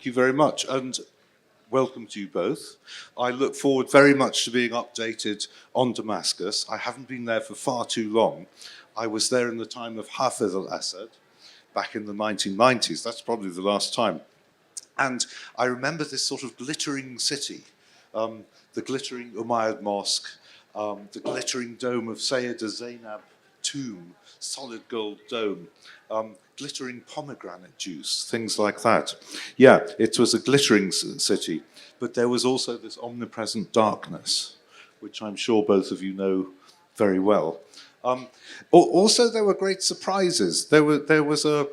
Thank you very much, and welcome to you both. I look forward very much to being updated on Damascus. I haven't been there for far too long. I was there in the time of Hafez al-Assad, back in the 1990s. That's probably the last time. And I remember this sort of glittering city, the glittering Umayyad Mosque, the glittering dome of Sayyida Zainab tomb, solid gold dome, glittering pomegranate juice, things like that. Yeah, it was a glittering city, but there was also this omnipresent darkness, which I'm sure both of you know very well. Also, there were great surprises. There was an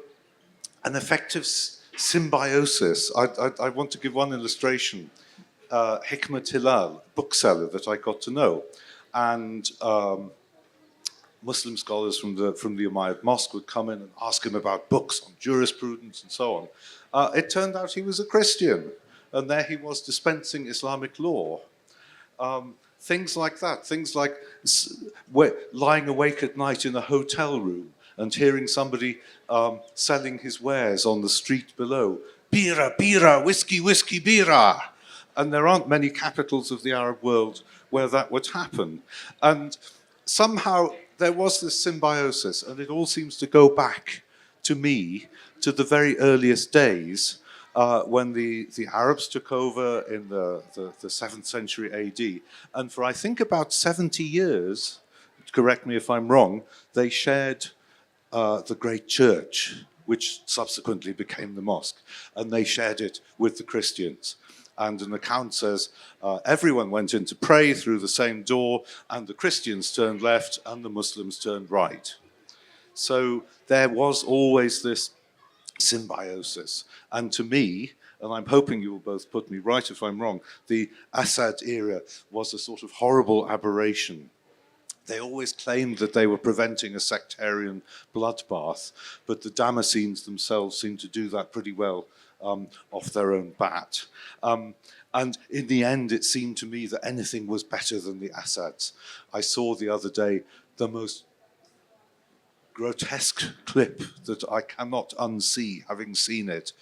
effective symbiosis. I want to give one illustration. Hikmet Hilal, bookseller that I got to know, and Muslim scholars from the Umayyad Mosque would come in and ask him about books on jurisprudence and so on. It turned out he was a Christian, and there he was dispensing Islamic law. Things like that, things like lying awake at night in a hotel room and hearing somebody selling his wares on the street below. Bira, bira, whiskey, whiskey, bira. And there aren't many capitals of the Arab world where that would happen. And somehow there was this symbiosis, and it all seems to go back, to me, to the very earliest days when the Arabs took over in the 7th century AD. And for, I think, about 70 years, correct me if I'm wrong, they shared the great church, which subsequently became the mosque, and they shared it with the Christians. And an account says everyone went in to pray through the same door, and the Christians turned left and the Muslims turned right. So there was always this symbiosis. And to me, and I'm hoping you will both put me right if I'm wrong, the Assad era was a sort of horrible aberration. They always claimed that they were preventing a sectarian bloodbath, but the Damascenes themselves seemed to do that pretty well off their own bat. And in the end, it seemed to me that anything was better than the Assads. I saw the other day the most grotesque clip that I cannot unsee, having seen it,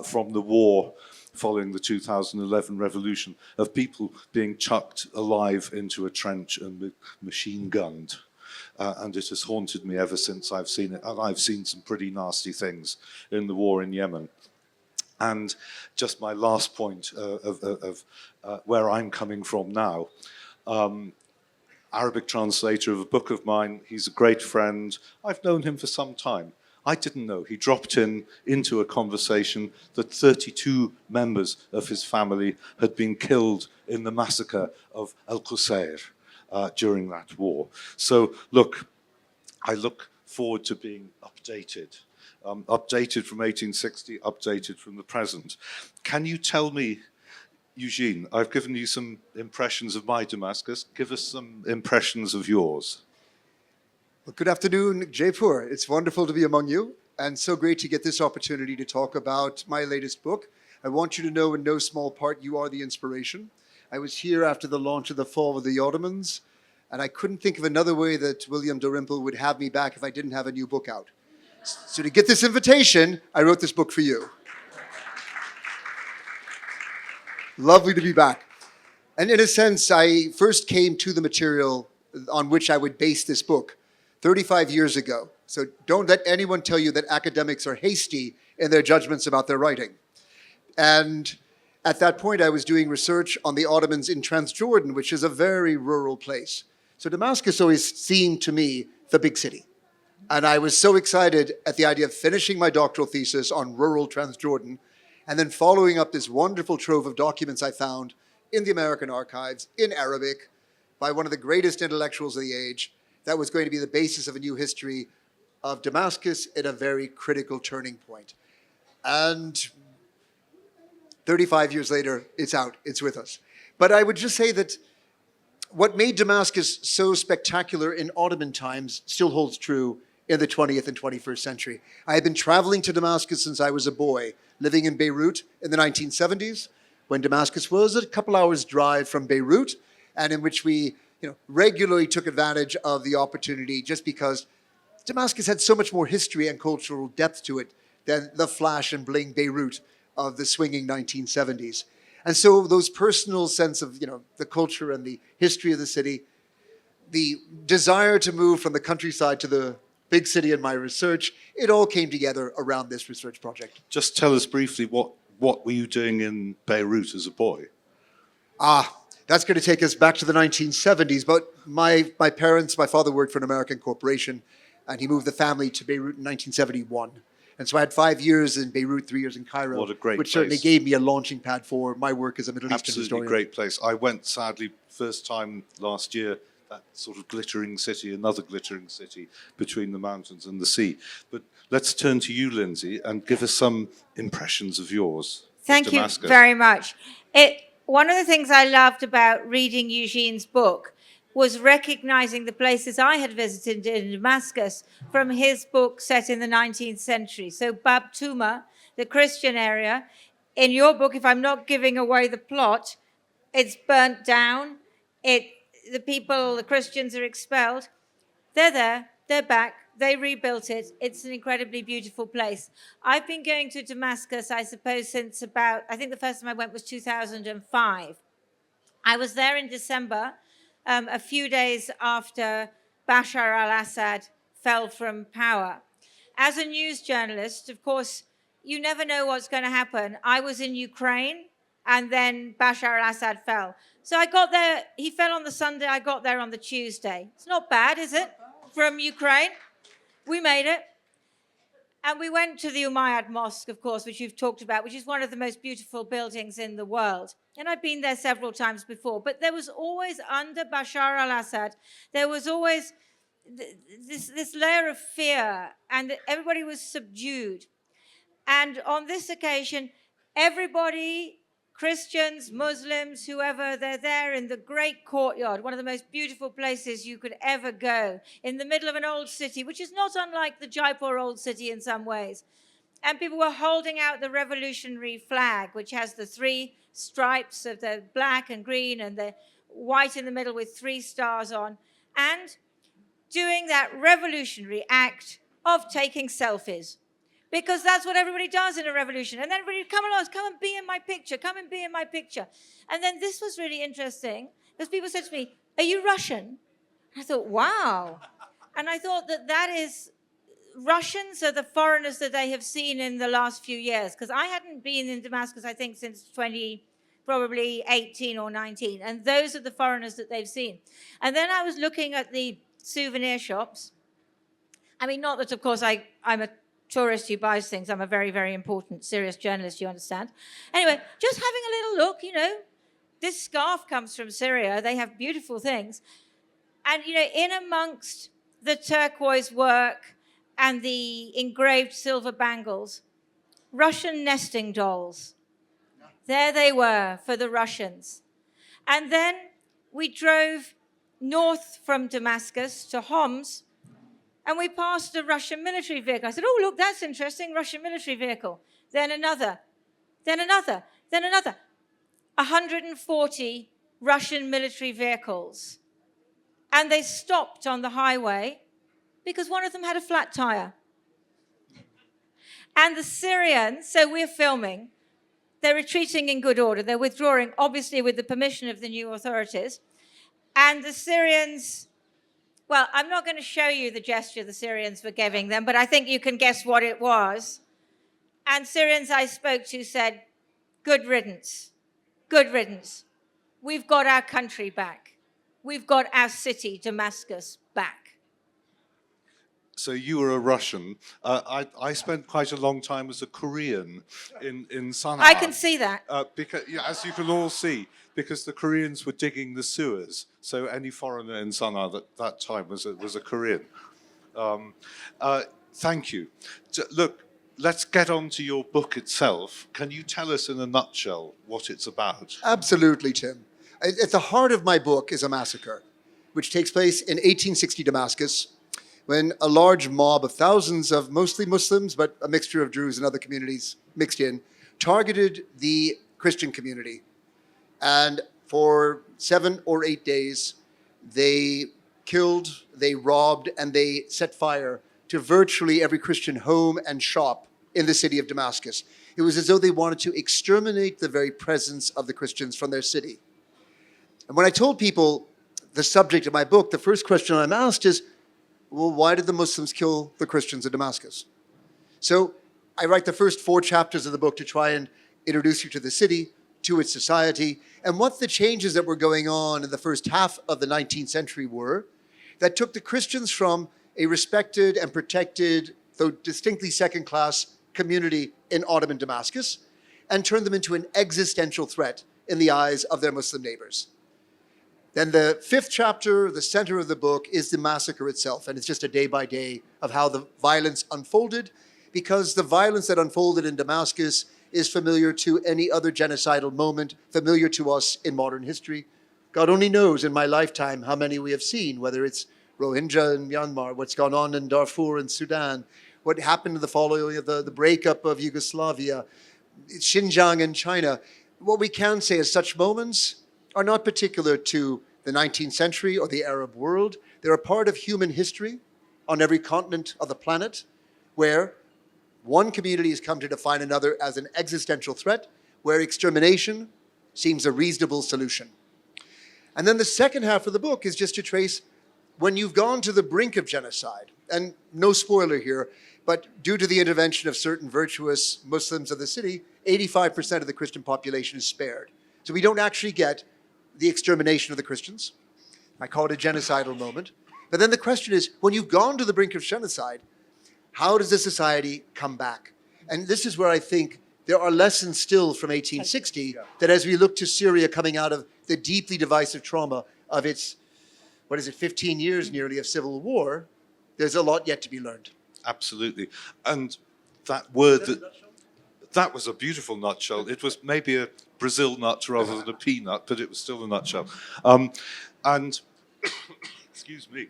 from the war following the 2011 revolution, of people being chucked alive into a trench and machine gunned. And it has haunted me ever since I've seen it. And I've seen some pretty nasty things in the war in Yemen. And just my last point of where I'm coming from now. Arabic translator of a book of mine. He's a great friend. I've known him for some time. I didn't know. He dropped into a conversation that 32 members of his family had been killed in the massacre of Al-Qusair during that war. So look, I look forward to being updated. Updated from 1860, updated from the present. Can you tell me, Eugene, I've given you some impressions of my Damascus. Give us some impressions of yours. Well, good afternoon, Jaipur. It's wonderful to be among you, and so great to get this opportunity to talk about my latest book. I want you to know in no small part you are the inspiration. I was here after the launch of The Fall of the Ottomans, and I couldn't think of another way that William Dalrymple would have me back if I didn't have a new book out. So to get this invitation, I wrote this book for you. Lovely to be back. And in a sense, I first came to the material on which I would base this book 35 years ago. So don't let anyone tell you that academics are hasty in their judgments about their writing. And at that point, I was doing research on the Ottomans in Transjordan, which is a very rural place. So Damascus always seemed to me the big city. And I was so excited at the idea of finishing my doctoral thesis on rural Transjordan and then following up this wonderful trove of documents I found in the American archives in Arabic by one of the greatest intellectuals of the age that was going to be the basis of a new history of Damascus at a very critical turning point. And 35 years later, it's out, it's with us. But I would just say that what made Damascus so spectacular in Ottoman times still holds true in the 20th and 21st century. I had been traveling to Damascus since I was a boy, living in Beirut in the 1970s, when Damascus was a couple hours drive from Beirut, and in which we regularly took advantage of the opportunity just because Damascus had so much more history and cultural depth to it than the flash and bling Beirut of the swinging 1970s. And so those personal sense of, the culture and the history of the city, the desire to move from the countryside to the big city in my research, it all came together around this research project. Just tell us briefly, what were you doing in Beirut as a boy? That's going to take us back to the 1970s. But my father worked for an American corporation, and he moved the family to Beirut in 1971. And so I had 5 years in Beirut, 3 years in Cairo, What a great which certainly place. gave me a launching pad for my work as a Middle Eastern Absolutely historian. great place. I went, sadly, first time last year, that sort of glittering city, another glittering city between the mountains and the sea. But let's turn to you, Lindsey, and give us some impressions of yours. Thank you Damascus. very much. One of the things I loved about reading Eugene's book was recognizing the places I had visited in Damascus from his book set in the 19th century. So Bab Tuma, the Christian area. In your book, if I'm not giving away the plot, it's burnt down. The Christians are expelled. They're there, they're back, they rebuilt it. It's an incredibly beautiful place. I've been going to Damascus, I suppose, since I think the first time I went was 2005. I was there in December, a few days after Bashar al-Assad fell from power. As a news journalist, of course, you never know what's going to happen. I was in Ukraine, and then Bashar al-Assad fell. So I got there, he fell on the Sunday, I got there on the Tuesday. It's not bad, is it? From Ukraine. We made it. And we went to the Umayyad Mosque, of course, which you've talked about, which is one of the most beautiful buildings in the world. And I've been there several times before. But there was always, under Bashar al-Assad, there was always this layer of fear, and everybody was subdued. And on this occasion, everybody, Christians, Muslims, whoever, they're there in the great courtyard, one of the most beautiful places you could ever go, in the middle of an old city, which is not unlike the Jaipur old city in some ways. And people were holding out the revolutionary flag, which has the 3 stripes of the black and green and the white in the middle with 3 stars on, and doing that revolutionary act of taking selfies. Because that's what everybody does in a revolution. And then everybody, come along, come and be in my picture, come and be in my picture. And then this was really interesting, because people said to me, are you Russian? I thought, wow. And I thought that is, Russians are the foreigners that they have seen in the last few years. Because I hadn't been in Damascus, I think, since probably 18 or 19. And those are the foreigners that they've seen. And then I was looking at the souvenir shops. I mean, not that, of course, I'm a tourist who buys things. I'm a very, very important, serious journalist, you understand. Anyway, just having a little look, this scarf comes from Syria. They have beautiful things. And, in amongst the turquoise work and the engraved silver bangles, Russian nesting dolls. There they were for the Russians. And then we drove north from Damascus to Homs, and we passed a Russian military vehicle. I said, oh, look, that's interesting, Russian military vehicle. Then another, then another, then another. 140 Russian military vehicles. And they stopped on the highway because one of them had a flat tire. And the Syrians, so we're filming, they're retreating in good order. They're withdrawing, obviously, with the permission of the new authorities. And the Syrians, well, I'm not going to show you the gesture the Syrians were giving them, but I think you can guess what it was. And Syrians I spoke to said, good riddance, good riddance. We've got our country back. We've got our city, Damascus, back. So you were a Russian. I spent quite a long time as a Korean in Sana'a. I can see that. Because, as you can all see, because the Koreans were digging the sewers. So any foreigner in Sana'a at that time was a Korean. Thank you. Look, let's get on to your book itself. Can you tell us in a nutshell what it's about? Absolutely, Tim. At the heart of my book is a massacre, which takes place in 1860 Damascus, when a large mob of thousands of mostly Muslims, but a mixture of Druze and other communities mixed in, targeted the Christian community. And for 7 or 8 days, they killed, they robbed, and they set fire to virtually every Christian home and shop in the city of Damascus. It was as though they wanted to exterminate the very presence of the Christians from their city. And when I told people the subject of my book, the first question I'm asked is, well, why did the Muslims kill the Christians in Damascus? So I write the first 4 chapters of the book to try and introduce you to the city, to its society, and what the changes that were going on in the first half of the 19th century were that took the Christians from a respected and protected, though distinctly second-class community in Ottoman Damascus and turned them into an existential threat in the eyes of their Muslim neighbors. Then the 5th chapter, the center of the book, is the massacre itself, and it's just a day-by-day of how the violence unfolded, because the violence that unfolded in Damascus is familiar to any other genocidal moment, familiar to us in modern history. God only knows in my lifetime how many we have seen, whether it's Rohingya in Myanmar, what's gone on in Darfur in Sudan, what happened in the following of the breakup of Yugoslavia, Xinjiang in China. What we can say is such moments are not particular to the 19th century or the Arab world. They're a part of human history on every continent of the planet, where one community has come to define another as an existential threat, where extermination seems a reasonable solution. And then the second half of the book is just to trace when you've gone to the brink of genocide, and no spoiler here, but due to the intervention of certain virtuous Muslims of the city, 85% of the Christian population is spared. So we don't actually get the extermination of the Christians. I call it a genocidal moment. But then the question is, when you've gone to the brink of genocide, how does the society come back? And this is where I think there are lessons still from 1860 that as we look to Syria coming out of the deeply divisive trauma of its, 15 years nearly of civil war, there's a lot yet to be learned. Absolutely. And that word, that was a beautiful nutshell. It was maybe a Brazil nut rather than a peanut, but it was still a nutshell. And, excuse me,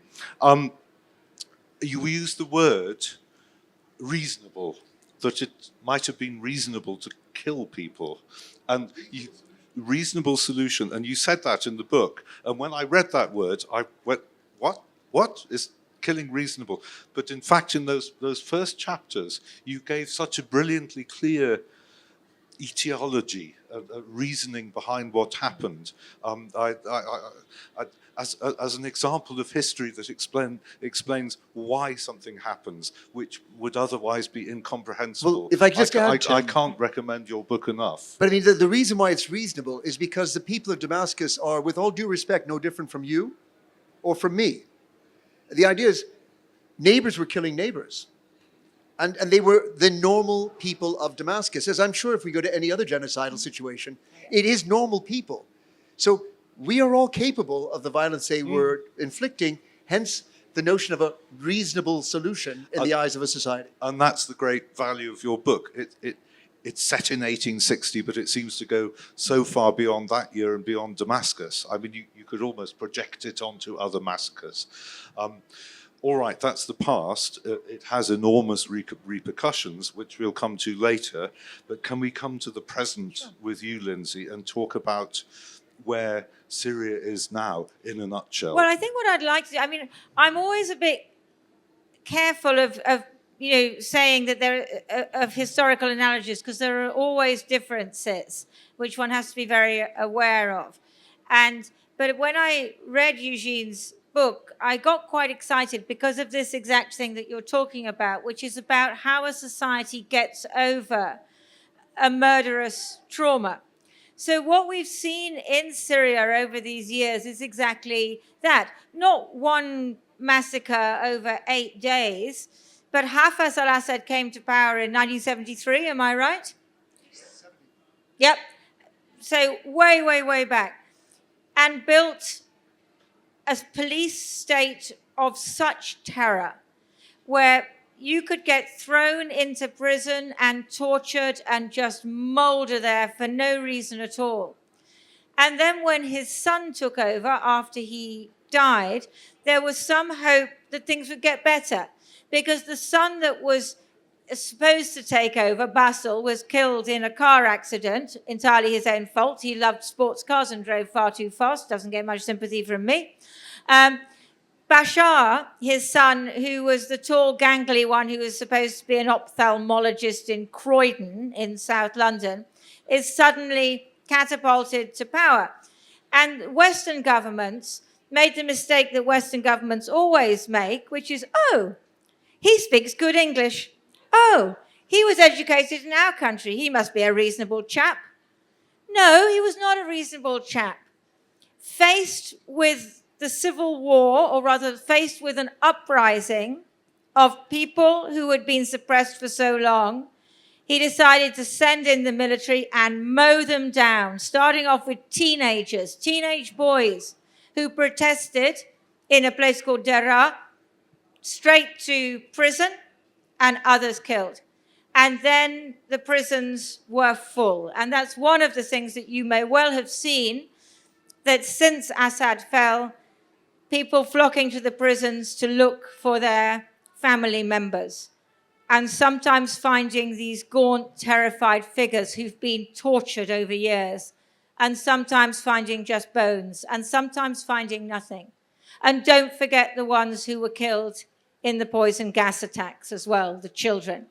you used the word reasonable, that it might have been reasonable to kill people. And reasonable solution, and you said that in the book. And when I read that word, I went, what is killing reasonable? But in fact, in those first chapters, you gave such a brilliantly clear etiology, a reasoning behind what happened. As an example of history that explains why something happens, which would otherwise be incomprehensible. Well, if I just add, I can't recommend your book enough. But I mean, the reason why it's reasonable is because the people of Damascus are, with all due respect, no different from you or from me. The idea is neighbors were killing neighbors. And they were the normal people of Damascus. As I'm sure if we go to any other genocidal situation, it is normal people. So we are all capable of the violence they were inflicting, hence the notion of a reasonable solution in the eyes of a society. And that's the great value of your book. It's set in 1860, but it seems to go so far beyond that year and beyond Damascus. I mean, you could almost project it onto other massacres. All right, that's the past. It has enormous repercussions, which we'll come to later. But can we come to the present with you, Lindsey, and talk about where Syria is now in a nutshell? Well, I think what I'd like to do, I mean, I'm always a bit careful of saying that there of historical analogies, because there are always differences, which one has to be very aware of. But when I read Eugene's book, I got quite excited because of this exact thing that you're talking about, which is about how a society gets over a murderous trauma. So what we've seen in Syria over these years is exactly that. Not one massacre over 8 days, but Hafez al-Assad came to power in 1973, am I right? 70. Yep. So way, way, way back. And built a police state of such terror where you could get thrown into prison and tortured and just moulder there for no reason at all. And then when his son took over after he died, there was some hope that things would get better, because the son that was supposed to take over, Basil, was killed in a car accident, entirely his own fault. He loved sports cars and drove far too fast. Doesn't get much sympathy from me. Bashar, his son, who was the tall, gangly one who was supposed to be an ophthalmologist in Croydon in South London, is suddenly catapulted to power. And Western governments made the mistake that Western governments always make, which is, oh, he speaks good English. Oh, he was educated in our country. He must be a reasonable chap. No, he was not a reasonable chap. Faced with the civil war, or rather faced with an uprising of people who had been suppressed for so long, he decided to send in the military and mow them down, starting off with teenagers, teenage boys who protested in a place called Dera, straight to prison, and others killed. And then the prisons were full. And that's one of the things that you may well have seen, that since Assad fell, people flocking to the prisons to look for their family members, and sometimes finding these gaunt, terrified figures who've been tortured over years, and sometimes finding just bones, and sometimes finding nothing. And don't forget the ones who were killed in the poison gas attacks as well, the children.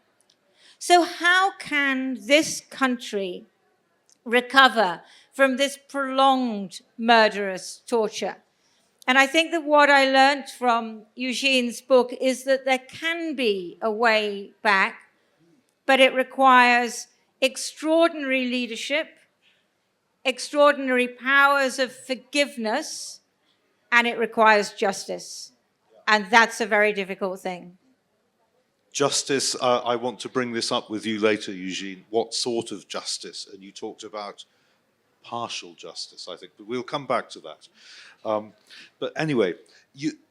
So how can this country recover from this prolonged murderous torture? And I think that what I learned from Eugene's book is that there can be a way back, but it requires extraordinary leadership, extraordinary powers of forgiveness, and it requires justice. And that's a very difficult thing. Justice, I want to bring this up with you later, Eugene. What sort of justice? And you talked about partial justice, I think, but we'll come back to that. But anyway,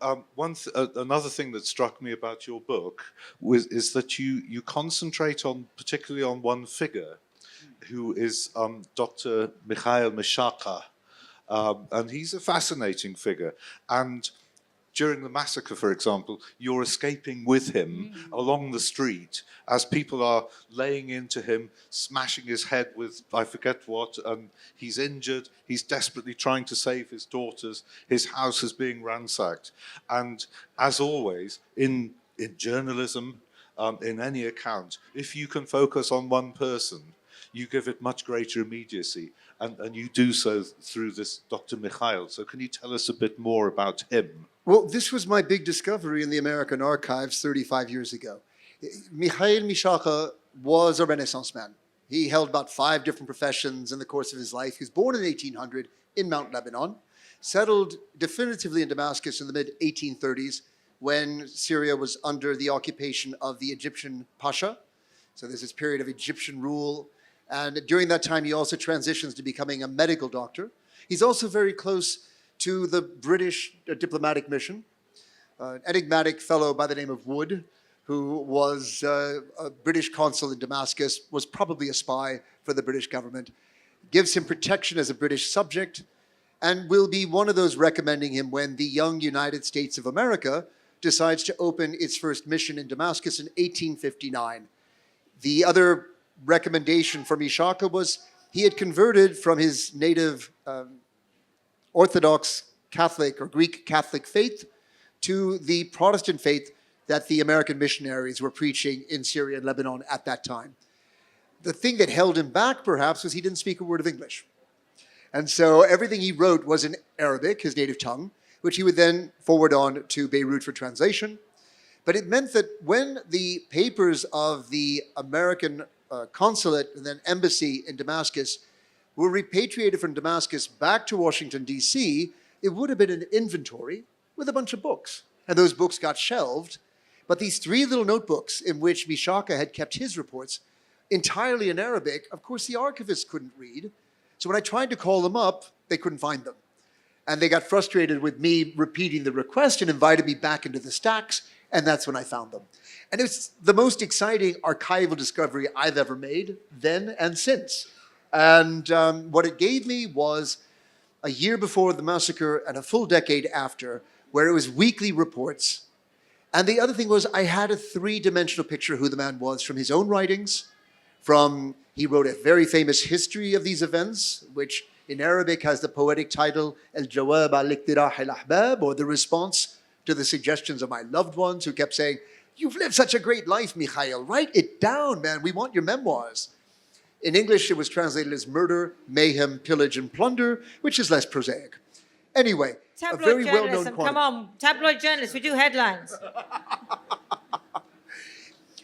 another thing that struck me about your book is that you concentrate on, particularly on one figure, who is Dr. Mikhail Mishaka, and he's a fascinating figure. And during the massacre, for example, you're escaping with him along the street as people are laying into him, smashing his head with I forget what, and he's injured. He's desperately trying to save his daughters. His house is being ransacked. And as always, in journalism, in any account, if you can focus on one person, you give it much greater immediacy. And you do so through this Dr. Mikhail. So can you tell us a bit more about him? Well, this was my big discovery in the American archives 35 years ago. Mikhail Mishaka was a Renaissance man. He held about 5 different professions in the course of his life. He was born in 1800 in Mount Lebanon, settled definitively in Damascus in the mid-1830s when Syria was under the occupation of the Egyptian Pasha. So there's this period of Egyptian rule. And during that time, he also transitions to becoming a medical doctor. He's also very close to the British diplomatic mission. An enigmatic fellow by the name of Wood, who was a British consul in Damascus, was probably a spy for the British government, gives him protection as a British subject, and will be one of those recommending him when the young United States of America decides to open its first mission in Damascus in 1859. The other recommendation from Mishaka was he had converted from his native Orthodox Catholic or Greek Catholic faith to the Protestant faith that the American missionaries were preaching in Syria and Lebanon at that time. The thing that held him back, perhaps, was he didn't speak a word of English. And so everything he wrote was in Arabic, his native tongue, which he would then forward on to Beirut for translation. But it meant that when the papers of the American consulate and then embassy in Damascus were repatriated from Damascus back to Washington, D.C., it would have been an inventory with a bunch of books. And those books got shelved. But these 3 little notebooks in which Mishaka had kept his reports entirely in Arabic, of course, the archivists couldn't read. So when I tried to call them up, they couldn't find them. And they got frustrated with me repeating the request and invited me back into the stacks, and that's when I found them. And it was the most exciting archival discovery I've ever made, then and since. And what it gave me was a year before the massacre and a full decade after, where it was weekly reports. And the other thing was I had a 3-dimensional picture of who the man was from his own writings, he wrote a very famous history of these events, which in Arabic has the poetic title, El-Jawab al-Iqtirah al-Ahbab, or the response to the suggestions of my loved ones who kept saying, "You've lived such a great life, Mikhail. Write it down, man. We want your memoirs." In English, it was translated as Murder, Mayhem, Pillage, and Plunder, which is less prosaic. Anyway, a very Tabloid well-known journalism, quantity. come on, tabloid journalists, we do headlines.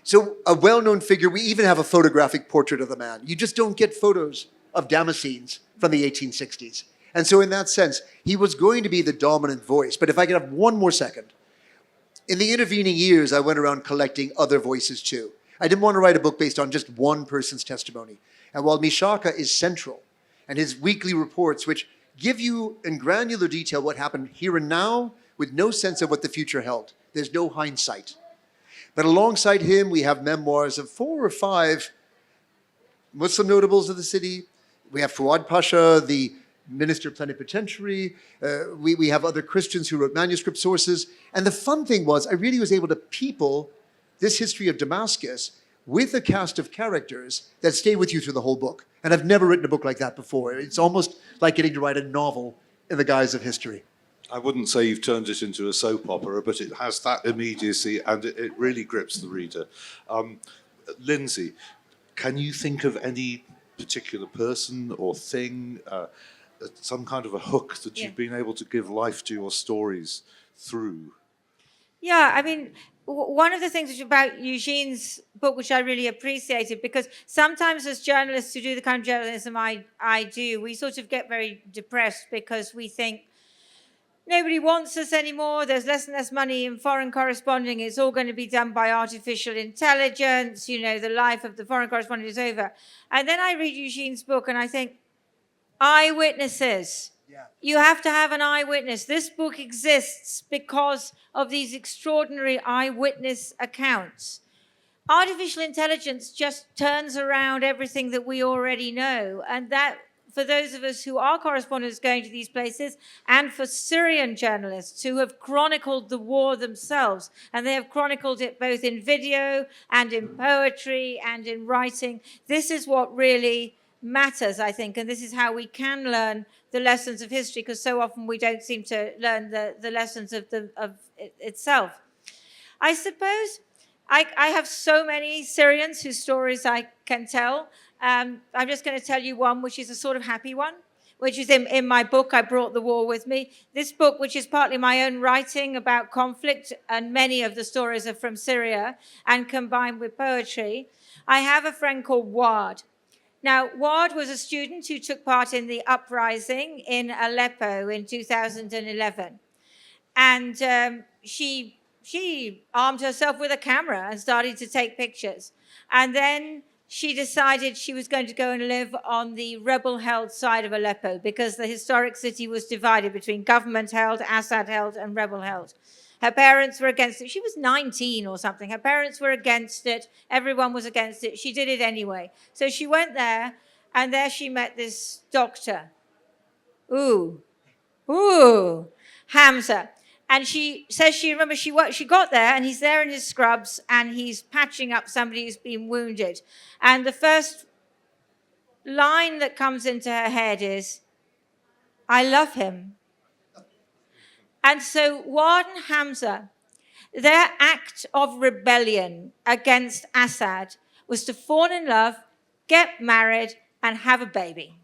So a well-known figure, we even have a photographic portrait of the man. You just don't get photos of Damascenes from the 1860s. And so in that sense, he was going to be the dominant voice. But if I could have one more second. In the intervening years, I went around collecting other voices too. I didn't want to write a book based on just one person's testimony. And while Mishaka is central, and his weekly reports, which give you in granular detail what happened here and now, with no sense of what the future held. There's no hindsight. But alongside him, we have memoirs of 4 or 5 Muslim notables of the city. We have Fuad Pasha, the minister plenipotentiary. We have other Christians who wrote manuscript sources. And the fun thing was, I really was able to people this history of Damascus with a cast of characters that stay with you through the whole book. And I've never written a book like that before. It's almost like getting to write a novel in the guise of history. I wouldn't say you've turned it into a soap opera, but it has that immediacy and it really grips the reader. Lindsey, can you think of any particular person or thing, some kind of a hook that you've been able to give life to your stories through? Yeah, I mean, one of the things about Eugene's book, which I really appreciated, because sometimes as journalists who do the kind of journalism I do, we sort of get very depressed because we think nobody wants us anymore. There's less and less money in foreign corresponding. It's all going to be done by artificial intelligence. You know, the life of the foreign correspondent is over. And then I read Eugene's book and I think, eyewitnesses. Yeah. You have to have an eyewitness. This book exists because of these extraordinary eyewitness accounts. Artificial intelligence just turns around everything that we already know. And that, for those of us who are correspondents going to these places, and for Syrian journalists who have chronicled the war themselves, and they have chronicled it both in video and in poetry and in writing, this is what really matters, I think, and this is how we can learn the lessons of history, because so often we don't seem to learn the lessons of itself. I suppose I have so many Syrians whose stories I can tell. I'm just going to tell you one, which is a sort of happy one, which is in my book, I Brought the War With Me. This book, which is partly my own writing about conflict, and many of the stories are from Syria, and combined with poetry. I have a friend called Wad. Now, Wad was a student who took part in the uprising in Aleppo in 2011. And she armed herself with a camera and started to take pictures. And then she decided she was going to go and live on the rebel-held side of Aleppo because the historic city was divided between government-held, Assad-held, and rebel-held. Her parents were against it. She was 19 or something. Her parents were against it. Everyone was against it. She did it anyway. So she went there, and there she met this doctor. Hamza. And she says she got there, and he's there in his scrubs, and he's patching up somebody who's been wounded. And the first line that comes into her head is, "I love him." And so Wad and Hamza, their act of rebellion against Assad was to fall in love, get married, and have a baby.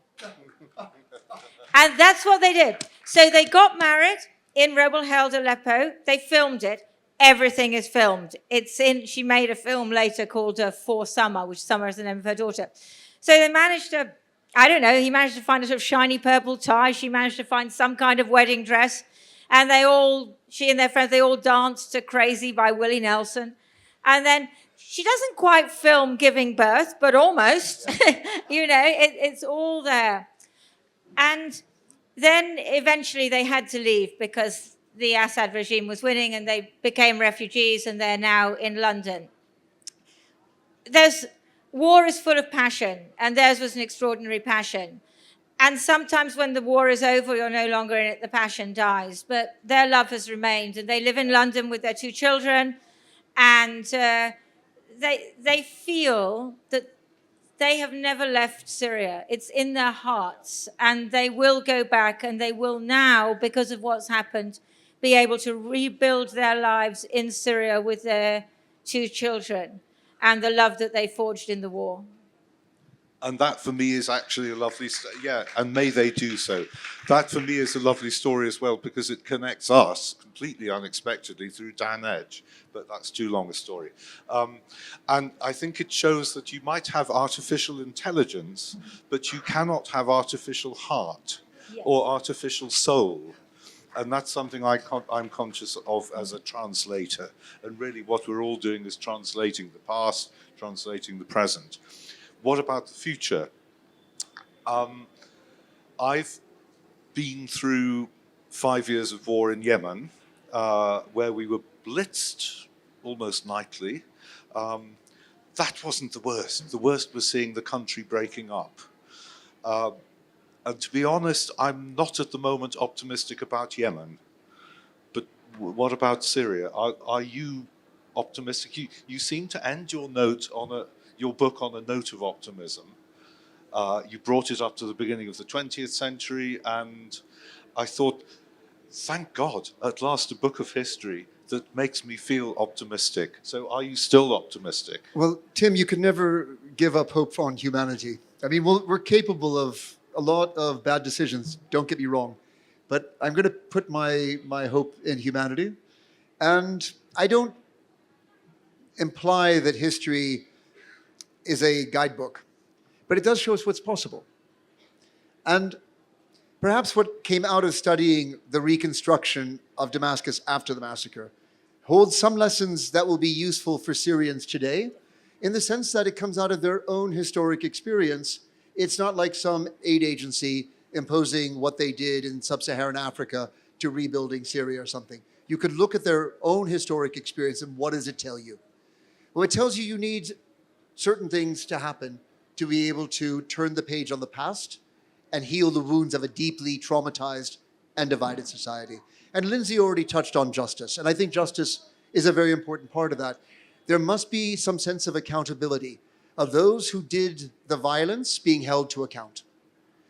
And that's what they did. So they got married in rebel-held Aleppo. They filmed it. Everything is filmed. She made a film later called For Summer, which Summer is the name of her daughter. So they managed to, he managed to find a sort of shiny purple tie. She managed to find some kind of wedding dress. And she and their friends, they all danced to Crazy by Willie Nelson. And then she doesn't quite film giving birth, but almost. It's all there. And then eventually they had to leave because the Assad regime was winning and they became refugees and they're now in London. War is full of passion, and theirs was an extraordinary passion. And sometimes when the war is over, you're no longer in it, the passion dies. But their love has remained, and they live in London with their 2 children, and they feel that they have never left Syria. It's in their hearts, and they will go back, and they will now, because of what's happened, be able to rebuild their lives in Syria with their 2 children and the love that they forged in the war. And that for me is actually a lovely, yeah, and may they do so. That for me is a lovely story as well, because it connects us completely unexpectedly through Dan Edge, but that's too long a story. And I think it shows that you might have artificial intelligence, but you cannot have artificial heart or artificial soul. And that's something I'm conscious of as a translator. And really what we're all doing is translating the past, translating the present. What about the future? I've been through 5 years of war in Yemen, where we were blitzed almost nightly. That wasn't the worst. The worst was seeing the country breaking up. And to be honest, I'm not at the moment optimistic about Yemen. But what about Syria? Are you optimistic? You seem to end your book on a note of optimism. You brought it up to the beginning of the 20th century, and I thought, thank God, at last a book of history that makes me feel optimistic. So are you still optimistic? Well, Tim, you can never give up hope on humanity. I mean, we're capable of a lot of bad decisions, don't get me wrong. But I'm going to put my hope in humanity. And I don't imply that history is a guidebook, but it does show us what's possible. And perhaps what came out of studying the reconstruction of Damascus after the massacre holds some lessons that will be useful for Syrians today, in the sense that it comes out of their own historic experience. It's not like some aid agency imposing what they did in sub-Saharan Africa to rebuilding Syria or something. You could look at their own historic experience, and what does it tell you? Well, it tells you need certain things to happen to be able to turn the page on the past and heal the wounds of a deeply traumatized and divided society. And Lindsey already touched on justice, and I think justice is a very important part of that. There must be some sense of accountability of those who did the violence being held to account.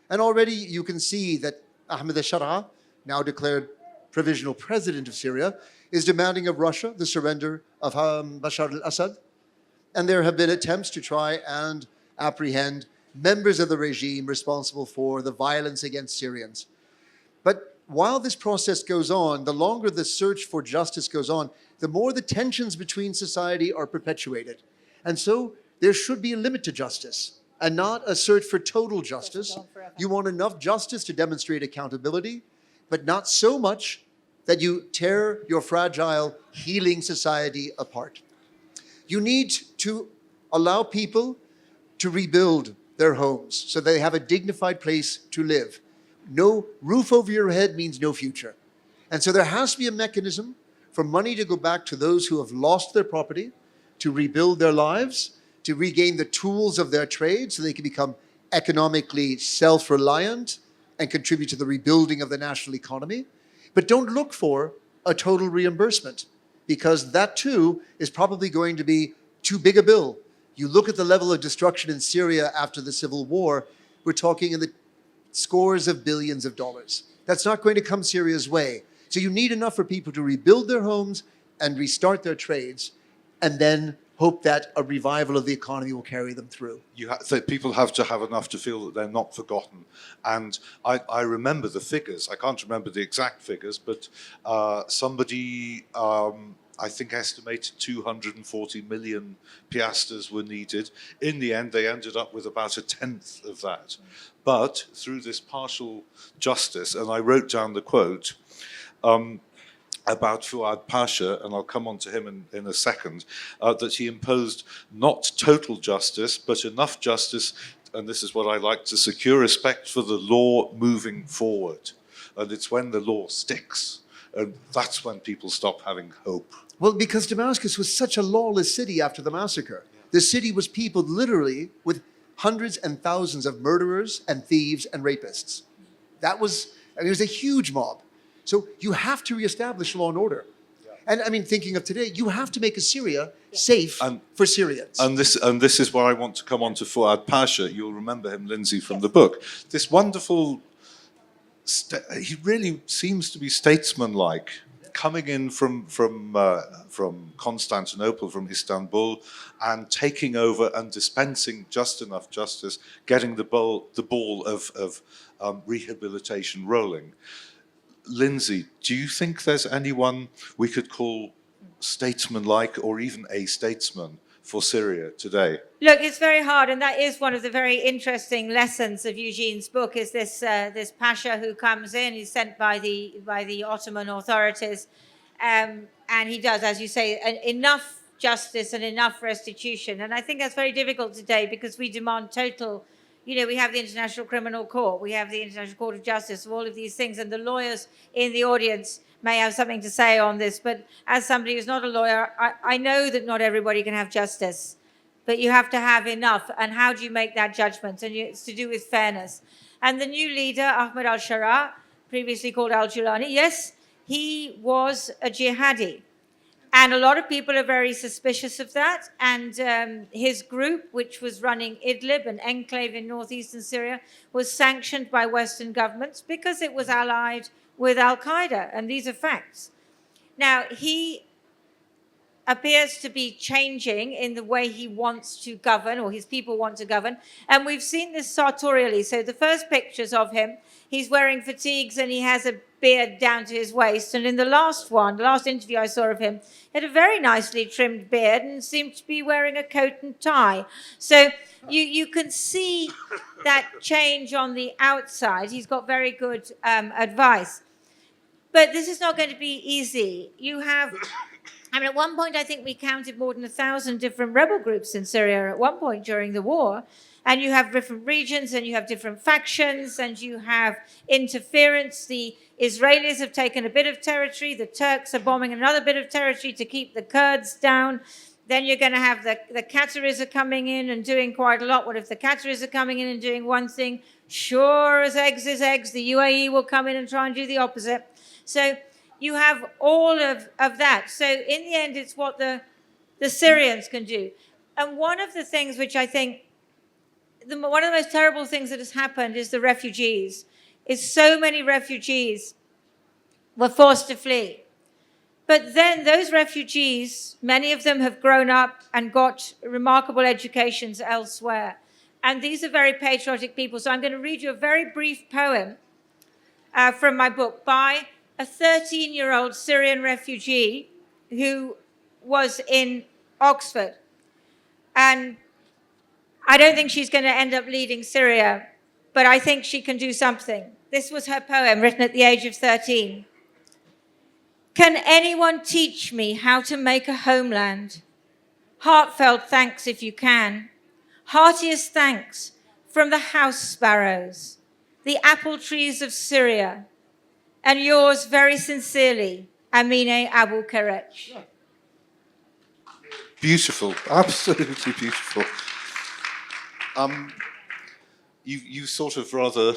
And already you can see that Ahmed al-Shara, now declared provisional president of Syria, is demanding of Russia the surrender of Bashar al-Assad. And there have been attempts to try and apprehend members of the regime responsible for the violence against Syrians. But while this process goes on, the longer the search for justice goes on, the more the tensions between society are perpetuated. And so there should be a limit to justice, and not a search for total justice. You want enough justice to demonstrate accountability, but not so much that you tear your fragile, healing society apart. You need to allow people to rebuild their homes so they have a dignified place to live. No roof over your head means no future. And so there has to be a mechanism for money to go back to those who have lost their property, to rebuild their lives, to regain the tools of their trade so they can become economically self-reliant and contribute to the rebuilding of the national economy. But don't look for a total reimbursement, because that too is probably going to be too big a bill. You look at the level of destruction in Syria after the civil war, we're talking in the scores of billions of dollars. That's not going to come Syria's way. So you need enough for people to rebuild their homes and restart their trades, and then hope that a revival of the economy will carry them through. So people have to have enough to feel that they're not forgotten. And I remember the figures. I can't remember the exact figures, but somebody, I think, estimated 240 million piastres were needed. In the end, they ended up with about 1/10 of that. But through this partial justice, and I wrote down the quote, about Fuad Pasha, and I'll come on to him in a second, that he imposed not total justice, but enough justice, and this is what I like, to secure respect for the law moving forward. And it's when the law sticks, and that's when people stop having hope. Well, because Damascus was such a lawless city after the massacre. The city was peopled literally with hundreds and thousands of murderers and thieves and rapists. That was, I mean, it was a huge mob. So you have to reestablish law and order. And I mean, thinking of today, you have to make Syria safe for Syrians. And this is where I want to come on to Fuad Pasha. You'll remember him, Lindsey, from the book. This wonderful, he really seems to be statesman-like. coming in from Constantinople, from Istanbul, and taking over and dispensing just enough justice, getting the ball of rehabilitation rolling. Lindsey, do you think there's anyone we could call statesman-like or even a statesman for Syria today? Look, it's very hard, and that is one of the very interesting lessons of Eugene's book. Is this this pasha who comes in? He's sent by the Ottoman authorities, and he does, as you say, enough justice and enough restitution. And I think that's very difficult today because we demand total. You know, we have the International Criminal Court, we have the International Court of Justice, all of these things, and the lawyers in the audience may have something to say on this, but as somebody who's not a lawyer, I know that not everybody can have justice, but you have to have enough, and how do you make that judgment? And it's to do with fairness. And the new leader, Ahmed al-Sharaa, previously called al-Julani, yes, he was a jihadi. And a lot of people are very suspicious of that. And his group, which was running Idlib, an enclave in northeastern Syria, was sanctioned by Western governments because it was allied with al-Qaeda. And these are facts. Now, he appears to be changing in the way he wants to govern, or his people want to govern. And we've seen this sartorially. So the first pictures of him, he's wearing fatigues and he has a beard down to his waist. And in the last one, the last interview I saw of him, he had a very nicely trimmed beard and seemed to be wearing a coat and tie. So you can see that change on the outside. He's got very good advice. But this is not going to be easy. You have... I mean, at one point, I think we counted more than 1,000 different rebel groups in Syria at one point during the war. And you have different regions, and you have different factions, and you have interference. The Israelis have taken a bit of territory. The Turks are bombing another bit of territory to keep the Kurds down. Then you're going to have the Qataris are coming in and doing quite a lot. What if the Qataris are coming in and doing one thing? Sure as eggs is eggs, the UAE will come in and try and do the opposite. So you have all of that. So in the end, it's what the Syrians can do. And one of the things which I think, one of the most terrible things that has happened is the refugees. Is so many refugees were forced to flee. But then those refugees, many of them have grown up and got remarkable educations elsewhere. And these are very patriotic people. So I'm going to read you a very brief poem from my book by a 13-year-old Syrian refugee who was in Oxford. And I don't think she's going to end up leading Syria, but I think she can do something. This was her poem, written at the age of 13. Can anyone teach me how to make a homeland? Heartfelt thanks if you can. Heartiest thanks from the house sparrows, the apple trees of Syria, and yours very sincerely, Amine Abu Karech. Beautiful, absolutely beautiful. You sort of rather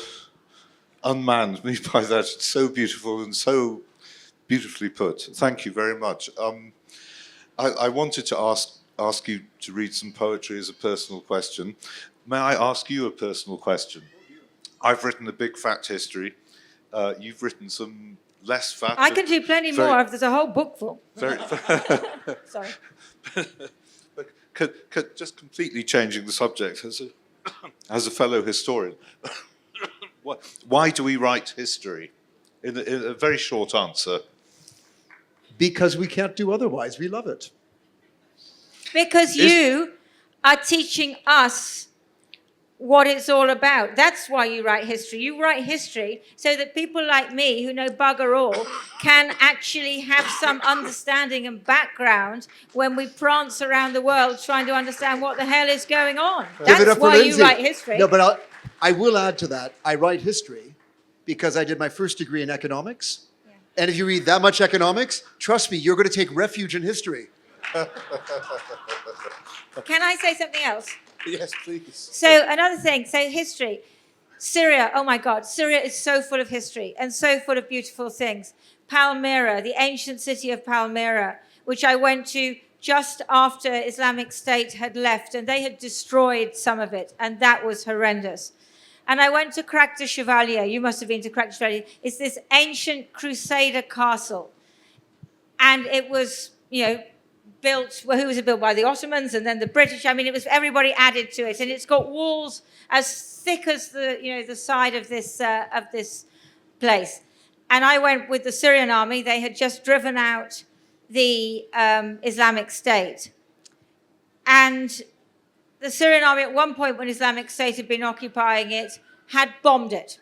unmanned me by that. It's so beautiful and so beautifully put. Thank you very much. I wanted to ask you to read some poetry as a personal question. May I ask you a personal question? I've written a big fat history. You've written some less fat. I can do plenty more. There's a whole book full. Sorry. Just completely changing the subject as a fellow historian. Why do we write history? In a very short answer. Because we can't do otherwise. We love it. Because you are teaching us what it's all about. That's why you write history. You write history so that people like me, who know bugger all, can actually have some understanding and background when we prance around the world trying to understand what the hell is going on. That's why you write history. No, but I will add to that. I write history because I did my first degree in economics. Yeah. And if you read that much economics, trust me, you're going to take refuge in history. Can I say something else? Yes, please. So another thing, so history. Syria, oh my God, Syria is so full of history and so full of beautiful things. Palmyra, the ancient city of Palmyra, which I went to just after Islamic State had left, and they had destroyed some of it, and that was horrendous. And I went to Cracta Chevalier. You must have been to Cracta Chevalier. It's this ancient Crusader castle. And it was, built, well, who was it built by? The Ottomans and then the British. I mean, it was everybody added to it. And it's got walls as thick as the side of this place. And I went with the Syrian army. They had just driven out the Islamic State. And the Syrian army, at one point when Islamic State had been occupying it, had bombed it.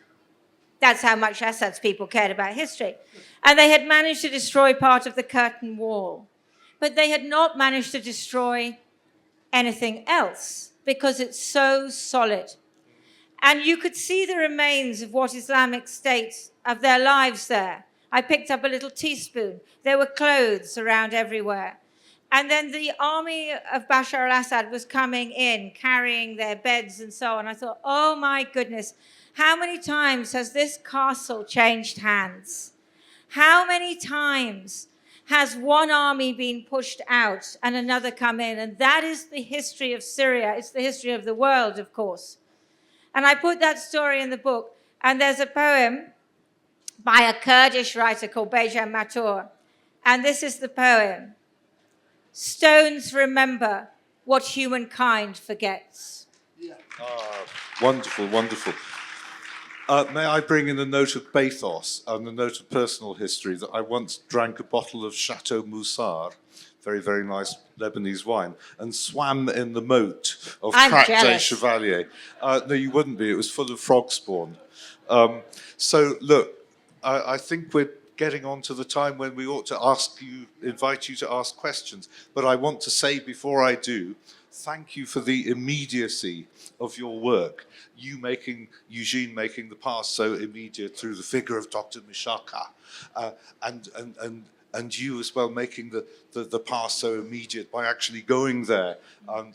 That's how much Assad's people cared about history. And they had managed to destroy part of the curtain wall. But they had not managed to destroy anything else because it's so solid. And you could see the remains of what Islamic State, of their lives there. I picked up a little teaspoon. There were clothes around everywhere. And then the army of Bashar al-Assad was coming in, carrying their beds and so on. I thought, oh my goodness, how many times has this castle changed hands? How many times has one army been pushed out and another come in? And that is the history of Syria. It's the history of the world, of course. And I put that story in the book. And there's a poem by a Kurdish writer called Bejan Matur. And this is the poem. Stones remember what humankind forgets. Yeah. Wonderful, wonderful. May I bring in a note of bathos and a note of personal history that I once drank a bottle of Chateau Moussard, very, very nice Lebanese wine, and swam in the moat of Crac des Chevaliers. No, you wouldn't be. It was full of frog spawn. So, look, I think we're getting on to the time when we ought to invite you to ask questions. But I want to say before I do, thank you for the immediacy of your work. Eugene making the past so immediate through the figure of Dr. Mishaka, and you as well making the past so immediate by actually going there and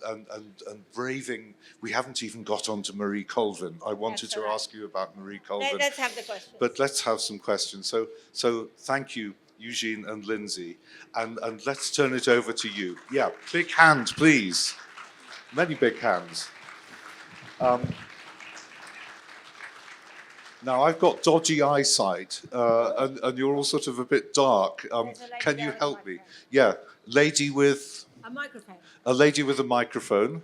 braving. We haven't even got on to Marie Colvin. I wanted to ask you about Marie Colvin. Let's have the questions. But let's have some questions. So thank you, Eugene and Lindsey. And let's turn it over to you. Yeah, big hand, please. Many big hands. Now, I've got dodgy eyesight, and you're all sort of a bit dark. Can you help me? Yeah, lady with... A microphone. A lady with a microphone.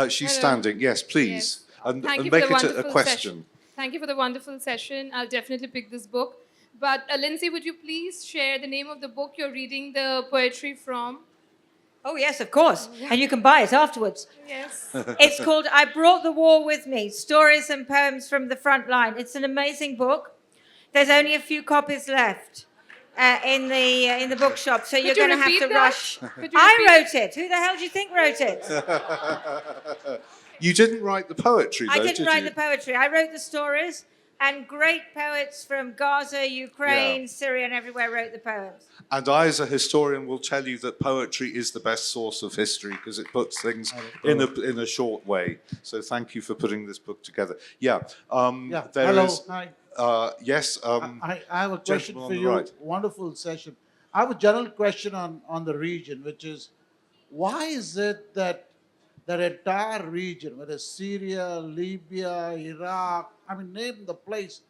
She's Hello. standing. Yes, please. Yes. And Thank you make for the it a wonderful question. session. Thank you for the wonderful session. I'll definitely pick this book. But Lindsey, would you please share the name of the book you're reading the poetry from? Oh, yes, of course. And you can buy it afterwards. Yes. It's called I Brought the War With Me, Stories and Poems from the Front Line. It's an amazing book. There's only a few copies left in the bookshop, so you're going to have to rush. I wrote it. Who the hell do you think wrote it? You didn't write the poetry, though, I didn't write you? the poetry. I wrote the stories, and great poets from Gaza, Ukraine, Syria, and everywhere wrote the poems. And I, as a historian, will tell you that poetry is the best source of history because it puts things in a short way. So thank you for putting this book together. Yeah. There Hello. is- Hi. Yes. I have a question gentleman on for the you. right. Wonderful session. I have a general question on the region, which is, why is it that that entire region, whether Syria, Libya, Iraq, I mean, name the place,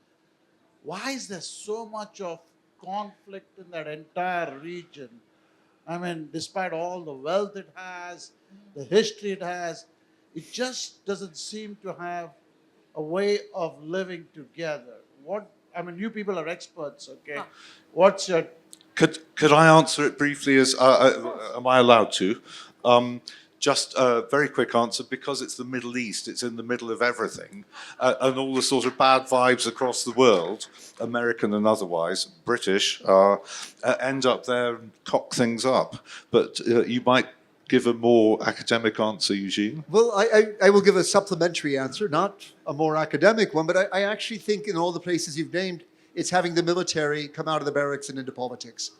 why is there so much of conflict in that entire region? I mean, despite all the wealth it has, the history it has, it just doesn't seem to have a way of living together. You people are experts, okay? What's your... Could I answer it briefly? Am I allowed to? Just a very quick answer, because it's the Middle East, it's in the middle of everything, and all the sort of bad vibes across the world, American and otherwise, British, end up there and cock things up. But you might give a more academic answer, Eugene. Well, I will give a supplementary answer, not a more academic one, but I actually think in all the places you've named, it's having the military come out of the barracks and into politics.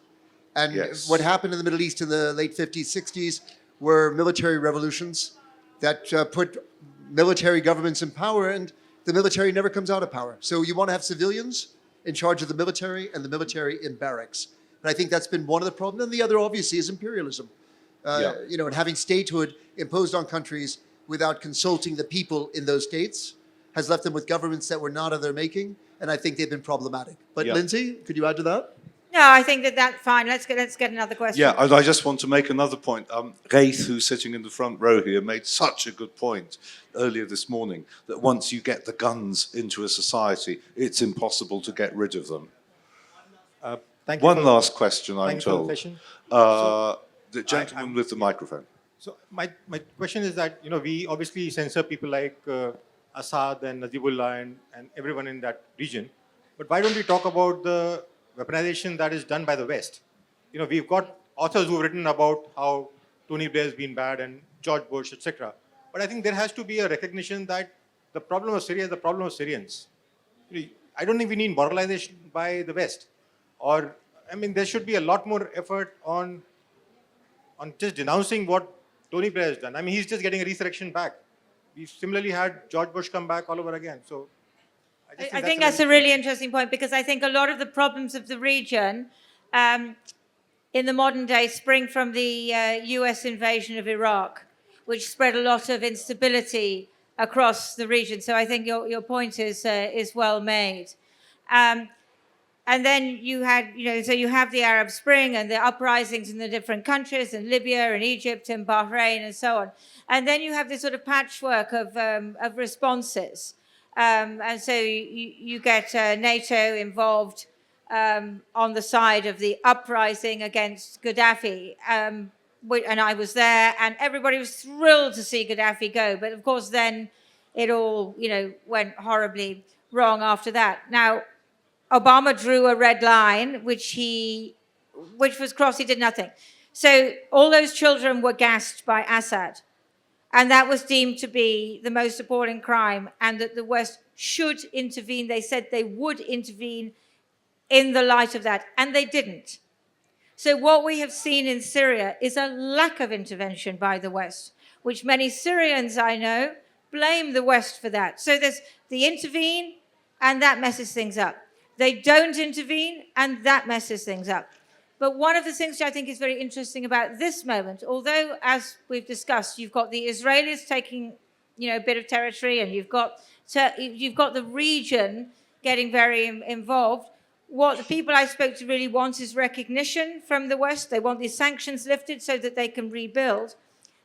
And what happened in the Middle East in the late 50s, 60s were military revolutions that put military governments in power, and the military never comes out of power. So you want to have civilians in charge of the military and the military in barracks. And I think that's been one of the problems. And the other, obviously, is imperialism. And having statehood imposed on countries without consulting the people in those states has left them with governments that were not of their making, and I think they've been problematic. But Lindsey, could you add to that? No, I think that's fine. Let's get another question. Yeah, and I just want to make another point. Raith, who's sitting in the front row here, made such a good point earlier this morning that once you get the guns into a society, it's impossible to get rid of them. Thank you. One last question, I'm thank you for the told. question. The gentleman with the microphone. So my question is that, we obviously censor people like Assad and Najibullah and everyone in that region. But why don't we talk about the weaponization that is done by the West? We've got authors who've written about how Tony Blair has been bad and George Bush, etc. But I think there has to be a recognition that the problem of Syria is the problem of Syrians. I don't think we need moralization by the West. Or, there should be a lot more effort on just denouncing what Tony Blair has done. He's just getting a resurrection back. We've similarly had George Bush come back all over again. So I think that's a really interesting point, because I think a lot of the problems of the region in the modern day spring from the US invasion of Iraq, which spread a lot of instability across the region. So I think your point is well made. And then you had, so you have the Arab Spring and the uprisings in the different countries, in Libya and Egypt and Bahrain and so on. And then you have this sort of patchwork of responses. And so you get NATO involved on the side of the uprising against Gaddafi. And I was there, and everybody was thrilled to see Gaddafi go. But of course, then it all, went horribly wrong after that. Now, Obama drew a red line, which was crossed. He did nothing. So all those children were gassed by Assad. And that was deemed to be the most appalling crime, and that the West should intervene. They said they would intervene in the light of that, and they didn't. So what we have seen in Syria is a lack of intervention by the West, which many Syrians I know blame the West for that. So there's the intervene, and that messes things up. They don't intervene, and that messes things up. But one of the things which I think is very interesting about this moment, although, as we've discussed, you've got the Israelis taking, a bit of territory, and you've got the region getting very involved, what the people I spoke to really want is recognition from the West. They want these sanctions lifted so that they can rebuild.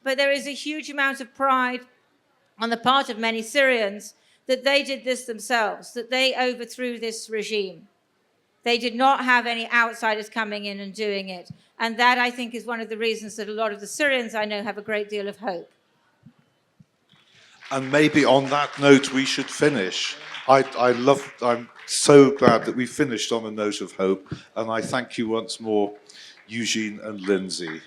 But there is a huge amount of pride on the part of many Syrians that they did this themselves, that they overthrew this regime. They did not have any outsiders coming in and doing it. And that, I think, is one of the reasons that a lot of the Syrians I know have a great deal of hope. And maybe on that note, we should finish. I'm so glad that we finished on a note of hope. And I thank you once more, Eugene and Lindsey.